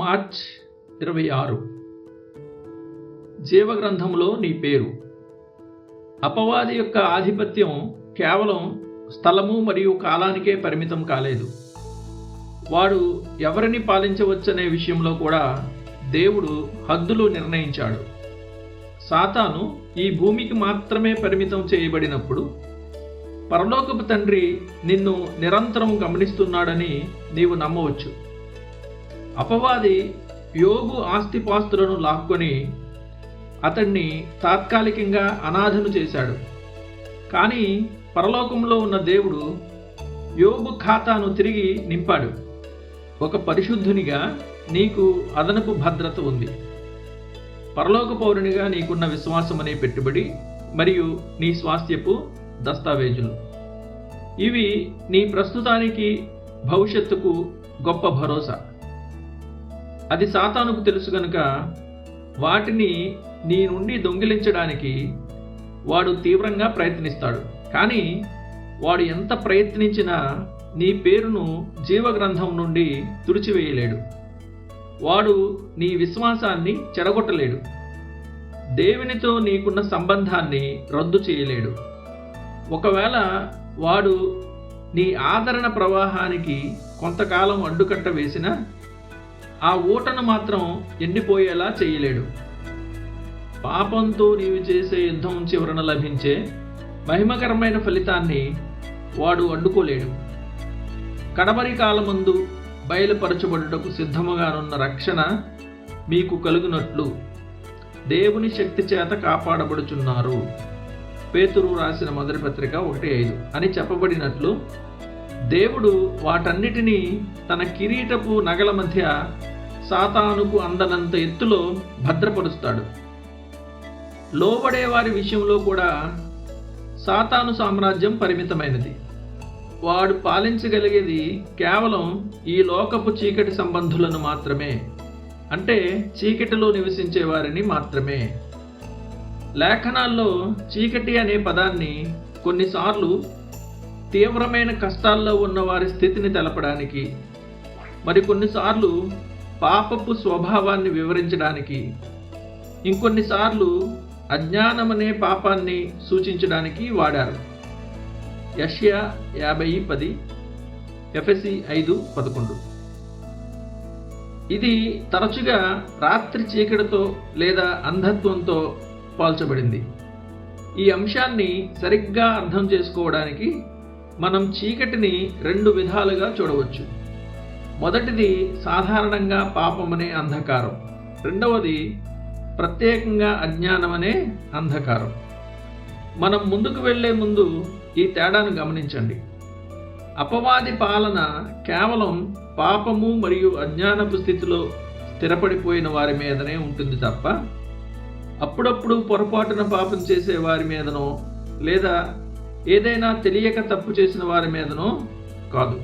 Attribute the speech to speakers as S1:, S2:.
S1: March 26. జీవగ్రంథంలో నీ పేరు. అపవాది యొక్క ఆధిపత్యం కేవలం స్థలము మరియు కాలానికే పరిమితం కాలేదు. వాడు ఎవరిని పాలించవచ్చనే విషయంలో కూడా దేవుడు హద్దులు నిర్ణయించాడు. సాతాను ఈ భూమికి మాత్రమే పరిమితం చేయబడినప్పుడు పరలోకపు తండ్రి నిన్ను నిరంతరం గమనిస్తున్నాడని నీవు నమ్మవచ్చు. అపవాది యోబు ఆస్తిపాస్తులను లాక్కొని అతన్ని తాత్కాలికంగా అనాథను చేశాడు. కానీ పరలోకంలో ఉన్న దేవుడు యోబు ఖాతాను తిరిగి నింపాడు. ఒక పరిశుద్ధునిగా నీకు అదనపు భద్రత ఉంది. పరలోక పౌరునిగా నీకున్న విశ్వాసం అనే పెట్టుబడి మరియు నీ స్వాస్థ్యపు దస్తావేజులు, ఇవి నీ ప్రస్తుతానికి భవిష్యత్తుకు గొప్ప భరోసా. అది సాతానుకు తెలుసు గనుక వాటిని నీ నుండి దొంగిలించడానికి వాడు తీవ్రంగా ప్రయత్నిస్తాడు. కానీ వాడు ఎంత ప్రయత్నించినా నీ పేరును జీవగ్రంథం నుండి తుడిచివేయలేడు. వాడు నీ విశ్వాసాన్ని చెడగొట్టలేడు. దేవునితో నీకున్న సంబంధాన్ని రద్దు చేయలేడు. ఒకవేళ వాడు నీ ఆదరణ ప్రవాహానికి కొంతకాలం అడ్డుకట్ట వేసినా ఆ ఊటను మాత్రం ఎండిపోయేలా చేయలేడు. పాపంతో నీవు చేసే యుద్ధం చివరన లభించే మహిమకరమైన ఫలితాన్ని వాడు అడ్డుకోలేడు. కడమరి కాలమందు బయలుపరచబడుటకు సిద్ధముగానున్న రక్షణ మీకు కలుగునట్లు దేవుని శక్తి చేత కాపాడబడుచున్నారు. పేతురు రాసిన మొదటి పత్రిక 1:5 అని చెప్పబడినట్లు దేవుడు వాటన్నిటినీ తన కిరీటపు నగల మధ్య సాతానుకు అందనంత ఎత్తులో భద్రపరుస్తాడు. లోబడే వారి విషయంలో కూడా సాతాను సామ్రాజ్యం పరిమితమైనది. వాడు పాలించగలిగేది కేవలం ఈ లోకపు చీకటి సంబంధులను మాత్రమే, అంటే చీకటిలో నివసించే వారిని మాత్రమే. లేఖనాల్లో చీకటి అనే పదాన్ని కొన్నిసార్లు తీవ్రమైన కష్టాల్లో ఉన్న వారి స్థితిని తెలపడానికి, మరికొన్నిసార్లు పాపపు స్వభావాన్ని వివరించడానికి, ఇంకొన్నిసార్లు అజ్ఞానమనే పాపాన్ని సూచించడానికి వాడారు. యెషయా 50:10, ఎఫెసీ 5:11. ఇది తరచుగా రాత్రి చీకటితో లేదా అంధత్వంతో పోల్చబడింది. ఈ అంశాన్ని సరిగ్గా అర్థం చేసుకోవడానికి మనం చీకటిని 2 విధాలుగా చూడవచ్చు. మొదటిది సాధారణంగా పాపమనే అంధకారం, రెండవది ప్రత్యేకంగా అజ్ఞానమనే అంధకారం. మనం ముందుకు వెళ్లే ముందు ఈ తేడాను గమనించండి. అపవాది పాలన కేవలం పాపము మరియు అజ్ఞానపు స్థితిలో స్థిరపడిపోయిన వారి మీదనే ఉంటుంది తప్ప అప్పుడప్పుడు పొరపాటున పాపం చేసే వారి మీదనో లేదా ఏదైనా తెలియక తప్పు చేసిన వారి మీదనో కాదు.